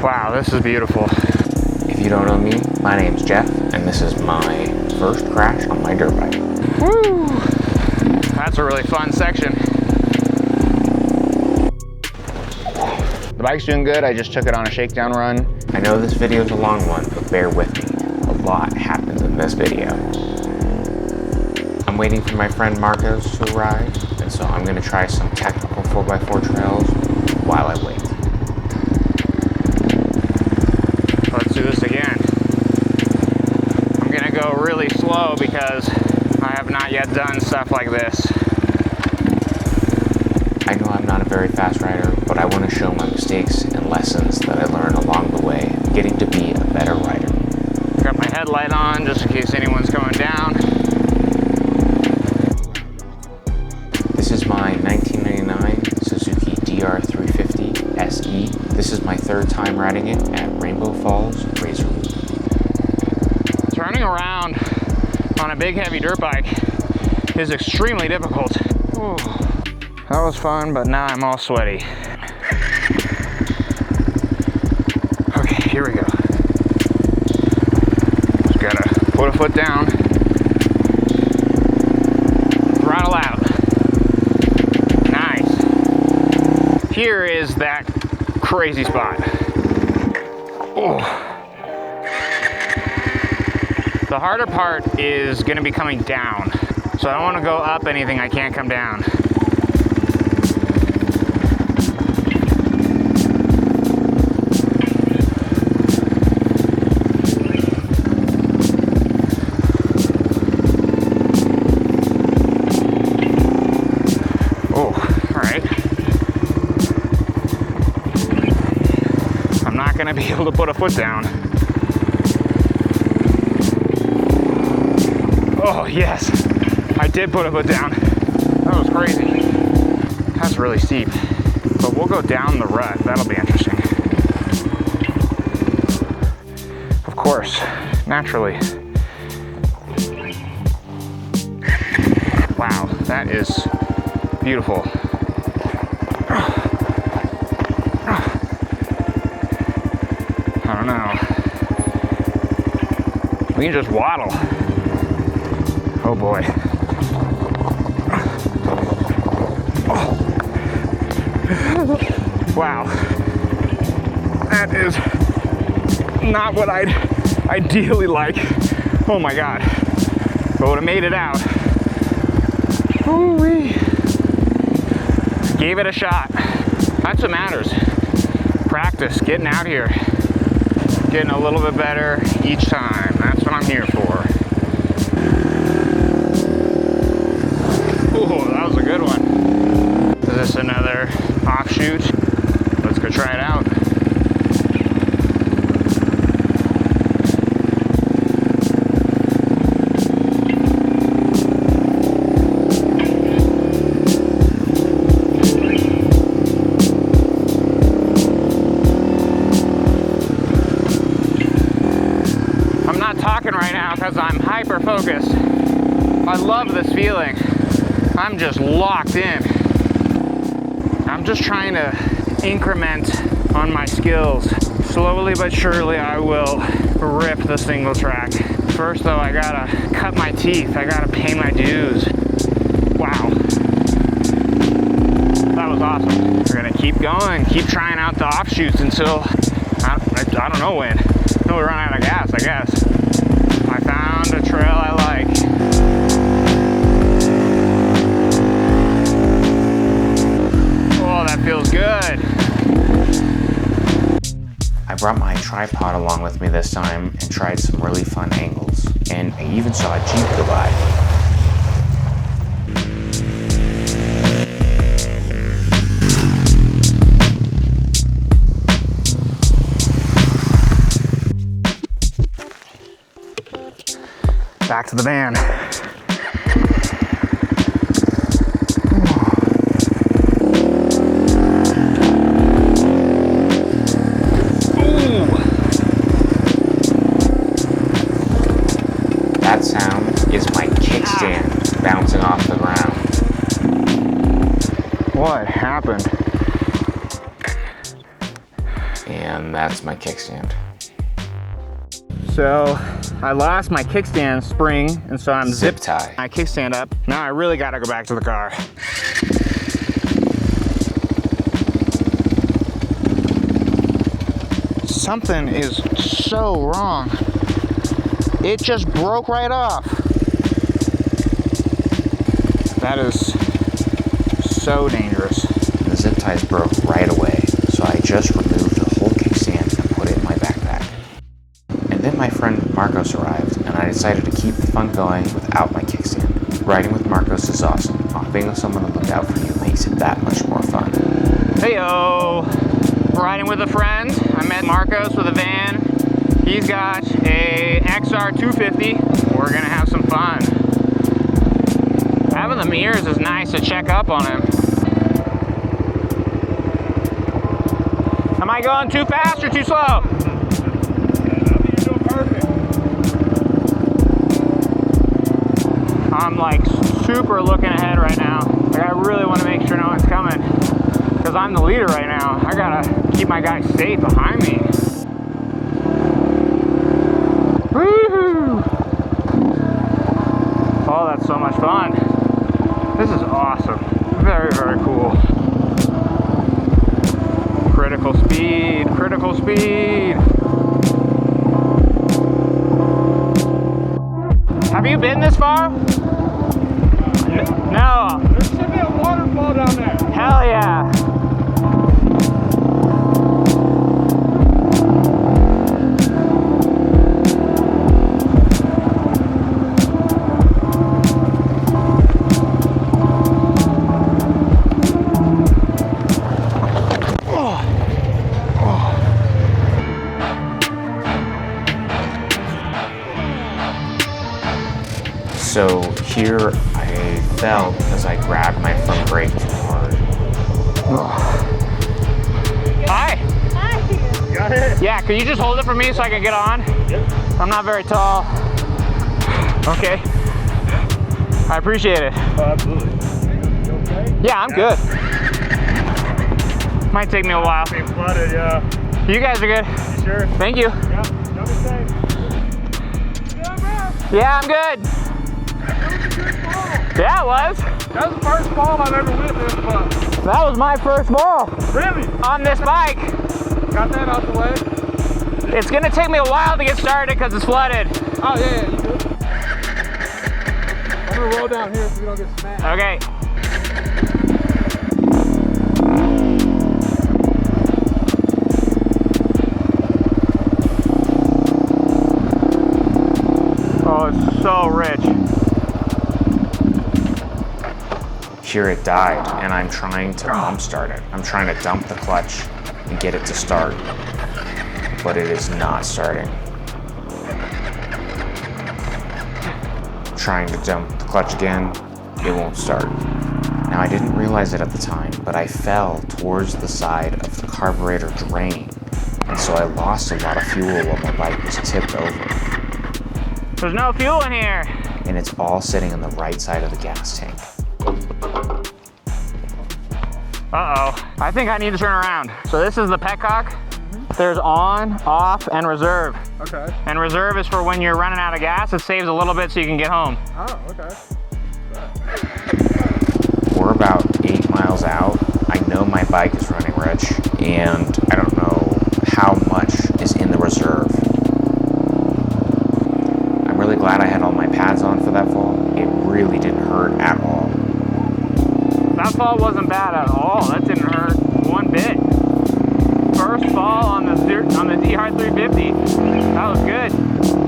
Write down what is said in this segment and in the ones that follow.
Wow, this is beautiful. If you don't know me, my name's Jeff, and this is my first crash on my dirt bike. Woo! That's a really fun section. The bike's doing good. I just took it on a shakedown run. I know this video is a long one, but bear with me. A lot happens in this video. I'm waiting for my friend Marcos to arrive, and so I'm going to try some technical 4x4 trails while I wait. Let's do this again. I'm going to go really slow because I have not yet done stuff like this. I know I'm not a very fast rider, but I want to show my mistakes and lessons that I learned along the way, getting to be a better rider. Got my headlight on just in case anyone's going down. This is my 1999 Suzuki DR350 SE. This is my third time riding it at Rainbow Falls Razor Loop. Turning around on a big heavy dirt bike is extremely difficult. Ooh. That was fun, but now I'm all sweaty. Okay, here we go. Just gotta put a foot down. Throttle out. Nice. Here is that crazy spot. Oh. The harder part is gonna be coming down. So I don't wanna go up anything I can't come down. Gonna be able to put a foot down. Oh yes, I did put a foot down. That was crazy. That's really steep, but we'll go down the rut. That'll be interesting. Of course, naturally. Wow, that is beautiful. I don't know. We can just waddle. Oh boy. Oh. Wow. That is not what I'd ideally like. Oh my God. But would have made it out. Ooh-wee. Gave it a shot. That's what matters. Practice, getting out here. Getting a little bit better each time. That's what I'm here for. Ooh, that was a good one. Is this another offshoot? Let's go try it out. Right now because I'm hyper focused. I love this feeling. I'm just locked in. I'm just trying to increment on my skills. Slowly but surely I will rip the single track. First though, I gotta cut my teeth. I gotta pay my dues. Wow. That was awesome. We're gonna keep going, keep trying out the offshoots until I don't know when. Until we run out of gas, I guess. I found a trail I like. Oh, that feels good. I brought my tripod along with me this time and tried some really fun angles. And I even saw a Jeep go by. Back to the van. Ooh. That sound is my kickstand bouncing off the ground. What happened? And and that's my kickstand. So I lost my kickstand spring, and so I'm Zip tie. my kickstand up. Now I really gotta go back to the car. Something is so wrong. It just broke right off. That is so dangerous. The zip ties broke right away, so I just removed the whole kickstand and put it in my backpack. And then my friend Marcos arrived, and I decided to keep the fun going without my kickstand. Riding with Marcos is awesome. Being with someone to look out for you makes it that much more fun. Heyo! Riding with a friend. I met Marcos with a van. He's got a XR250. We're gonna have some fun. Having the mirrors is nice to check up on him. Am I going too fast or too slow? You're doing perfect. I'm like super looking ahead right now. Like I really want to make sure no one's coming. Because I'm the leader right now. I gotta keep my guys safe behind me. Woohoo! Oh, that's so much fun. This is awesome. Very, very cool. Critical speed, critical speed. Have you been this far? No. There should be a waterfall down there. Hell yeah. So here I fell because I grabbed my front brake too hard. Hi. Got it? Yeah, could you just hold it for me so I can get on? Yep. I'm not very tall. Okay. I appreciate it. Oh, absolutely. You okay? Yeah, I'm good. Might take me a while. Being flooded, yeah. You guys are good. You sure? Thank you. Yeah. Don't be safe. Yeah, man. Yeah, I'm good. That was a good fall. Yeah, it was. That was the first fall I've ever witnessed, but That was my first ball really, on this bike. got that out the way. It's gonna take me a while to get started because it's flooded. Oh, yeah, you good. I'm gonna roll down here so we don't get smashed. Okay. Oh, it's so rich. Here it died, and I'm trying to pump start it. I'm trying to dump the clutch and get it to start, but it is not starting. Trying to dump the clutch again, it won't start. Now I didn't realize it at the time, but I fell towards the side of the carburetor drain, and so I lost a lot of fuel while my bike was tipped over. There's no fuel in here. And it's all sitting on the right side of the gas tank. Uh-oh. I think I need to turn around. So this is the petcock. There's on, off, and reserve. Okay. And reserve is for when you're running out of gas. It saves a little bit so you can get home. Oh, okay. We're about 8 miles out. I know my bike is running rich, and I don't know how much is in the reserve. I'm really glad I had all my pads on for that fall. It really didn't hurt at all. That fall wasn't bad at all. That didn't hurt one bit. First fall on the DR350. That was good.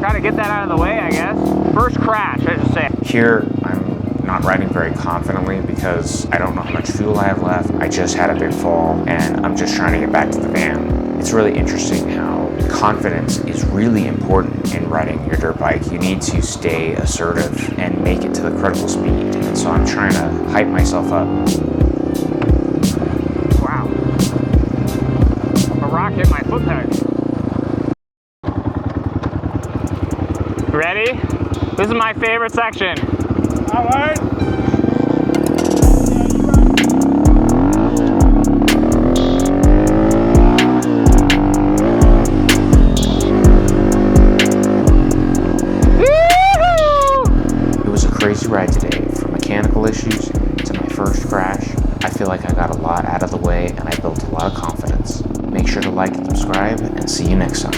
Gotta get that out of the way, I guess. First crash, I should say. Here, I'm not riding very confidently because I don't know how much fuel I have left. I just had a big fall, and I'm just trying to get back to the van. It's really interesting how confidence is really important in riding your dirt bike. You need to stay assertive and make it to the critical speed. And so I'm trying to hype myself up. Wow. A rock hit my foot peg. Ready? This is my favorite section. All right. like and subscribe, and see you next time.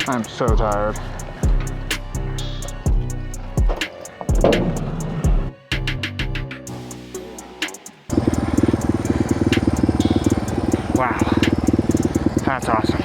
I'm so tired. Wow, that's awesome.